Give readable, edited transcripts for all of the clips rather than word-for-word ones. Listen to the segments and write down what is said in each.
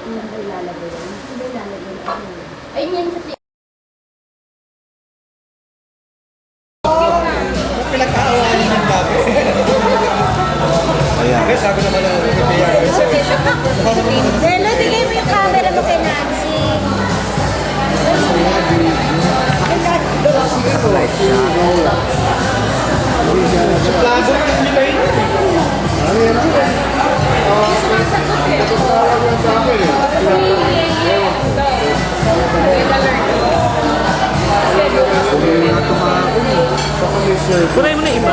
Hindi ko ilalagay yun. Hindi ko ilalagay yun. Ay, yan sa Pinagkaawalan ng bago. Ayan. Kaya sabi naman ng PPR. Lelo, tigay mo yung camera mo kay Nancy. Plazo ng nila yun. Ano yan? Kuray mo na iba.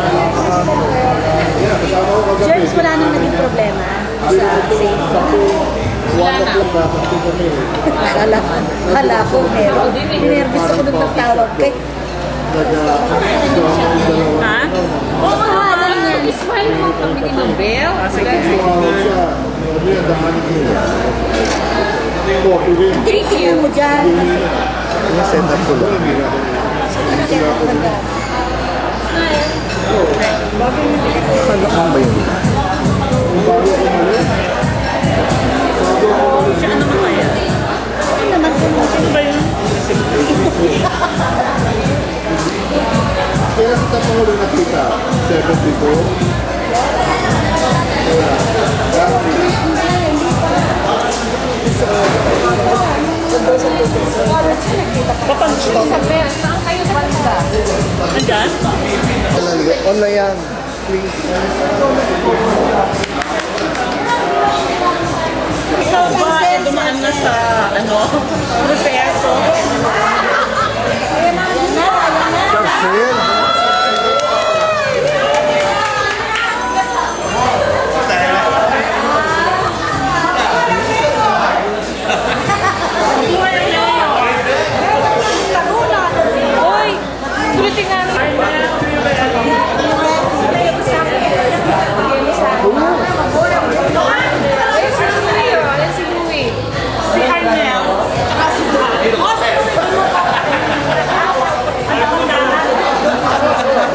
James, wala nang naging problema sa safety. Hala ko meron. Ninervous ako nung nagtawag kay. Ha? Oo, mahala niya. Ismail mo pabili ng bell. Sige. Tinitingnan mo dyan. Set up ko lang. Kalakang ba yun? Siya ano naman kaya? Ano naman kung Ano ba yun? Kaya sa tapang ulo nakita, 74. Papansin. Sa bell. Saan kayo sa banda? Nandyan? Online yan. Please. Ikaw ba dumaan na sa ano? Proseso? Sale. Hoy! Tulitin nga Ayan si Louie, oh. Ayan si Louie. Si Arnel? Tsaka si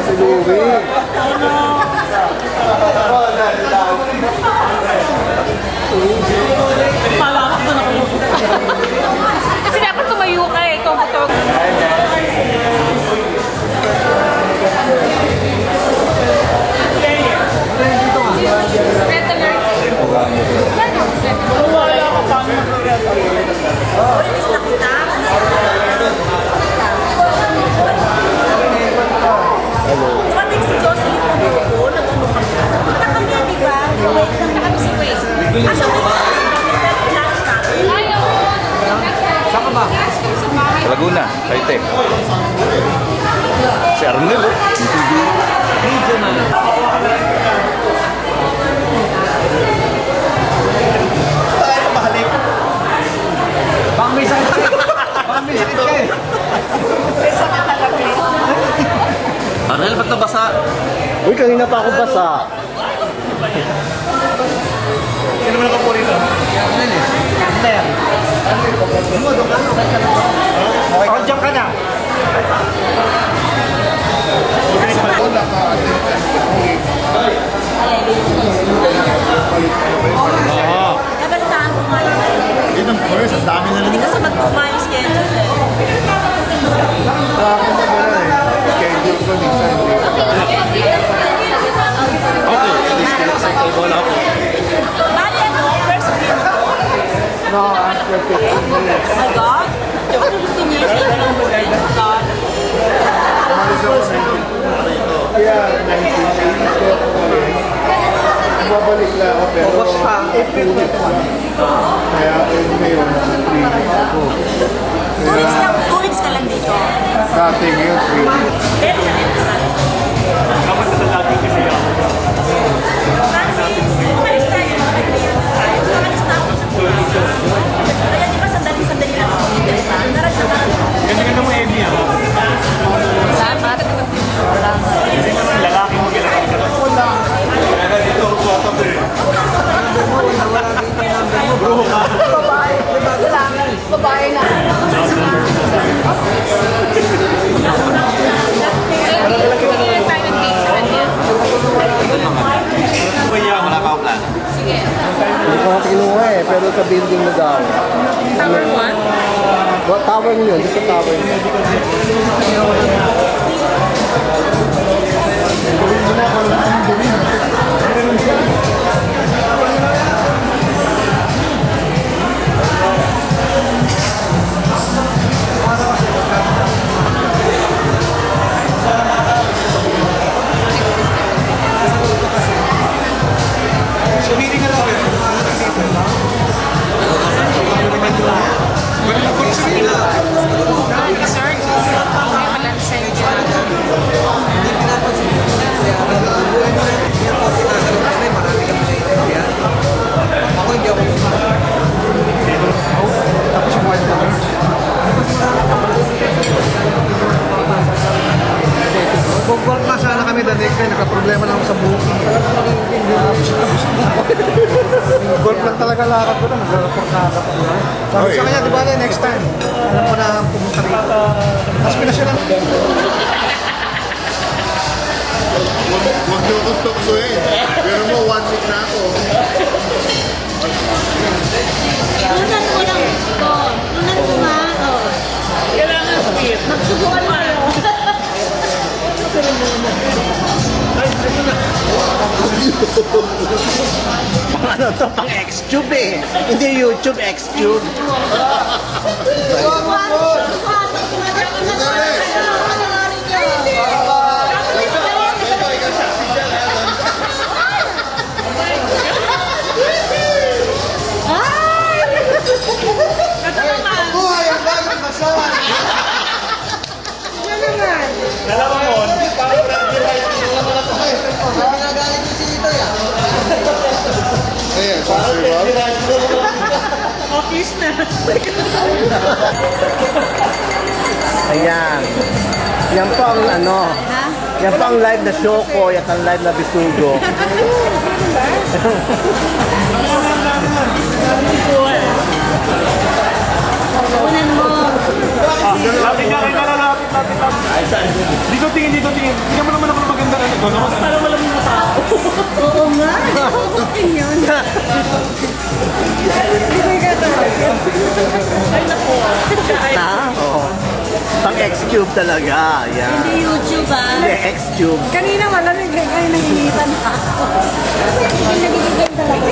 Si Louie. Palakap na ako. Kasi dapat tumayo ka eh. Ikaw mo to. Red alert. Wala ka paano mag-react. Dumating si Jocelyn Pumupo, nag-ano kami. Punta kami yan, di ba? Punta kami sa Waze. Asa mo ba? Ayaw. Saan ka ba? Sa Laguna, Kaite. Si Arnel, Tayo mahalik. Baka may sakit ka. Baka may sakit ka eh. Arnel, ba't nabasa? Uy, kanina pa ako basa. Sino mo nakapuri ito? Arnel eh. Ano yan? Okay, dyan ka na. Nabalitaan ko nga yun. Yun ang first, ang dami na Hindi kasi magtugma yung schedule eh. Sa akin na gano'n eh. Schedule ko minsan. Okay, at least kinasakay ko lang ako. Bali, ano? First week. No, after 15 minutes. My God. Ano gusto niya? My God. Umalis ako 19. Kaya 19 ko ako babalik lang ako pero April na pa. Kaya ngayon, 3 weeks ako. 2 weeks lang, 2 weeks ka lang dito. Dati ngayon, 3 weeks. Very nice. Francis, umalis tayo. Umalis na ako sa Pumas. Kaya di ba sandali-sandali lang ako dito, di ba? Narag-narag. Ganda-ganda mo, Ebi, ah. Salamat. Lalaki mo ginagawa ka. Babae na. Tayo ng cake sa kanya. Wala pa ako plano. Sige. Hindi ko na kinuha eh, pero sa building na daw. Tower 1? Tower yun, dito sa tower yun. Golf na sana kami the next time, nagka-problema lang ako sa booking. Golf lang talaga lakad ko na, nagka-porkada pa. Sabi sa kanya, di ba next time, alam ko na pumunta rito. Tapos pinasyalan. Huwag niyo akong tuksoin. Pero mo, 1 week na ako. Tunan mo lang ito. Tunan mo nga. Oh. Kailangan speed. Magsubukan mo yun. Ano to, pang X-Tube eh. Hindi YouTube, X-Tube. Ayan, sir. Office na. Ayan. Yan po ang ano. Yan po ang live na show ko. Yan ang live na bisugo. Tunan mo. Lapit ka, lapit. Dito tingin. Tingnan mo naman ako ng maganda na ito. Para walang mga tao. Oo nga. Okay yun. Ay, naku. Na? Oo. Pang X-Tube talaga. Yan. Hindi YouTube ah. Hindi, X-Tube. Kanina malamig eh. Ngayon nanginitan ako. Hindi nagigigay talaga.